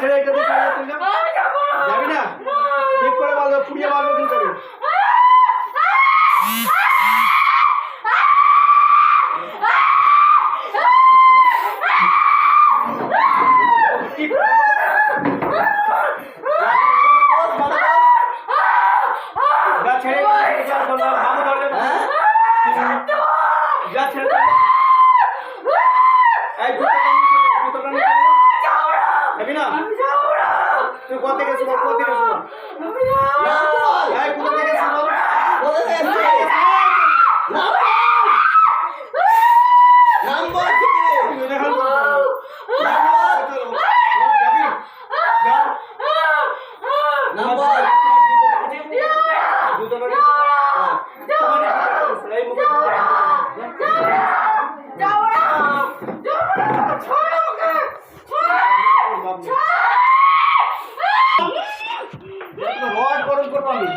ছেড়ে এটা দিয়ে তুই যা যাবি না ঠিক করে বল পুড়িয়ে মারবো কিন্তু যা ছেড়ে বাবু ধরে যা ছেড়ে এই জুতোটা নিয়ে যাবি না তুই কোথা থেকে শুনো কোথা থেকে শুনো এই কোথা থেকে শুনো নাম্বার থেকে দেখো যাবি যা নাম্বার জুতোটা নিয়ে এই মুখে রড গরম করবো আমি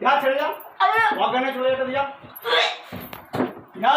যা ছেড়ে যা অজ্ঞানে চলে যেতে যা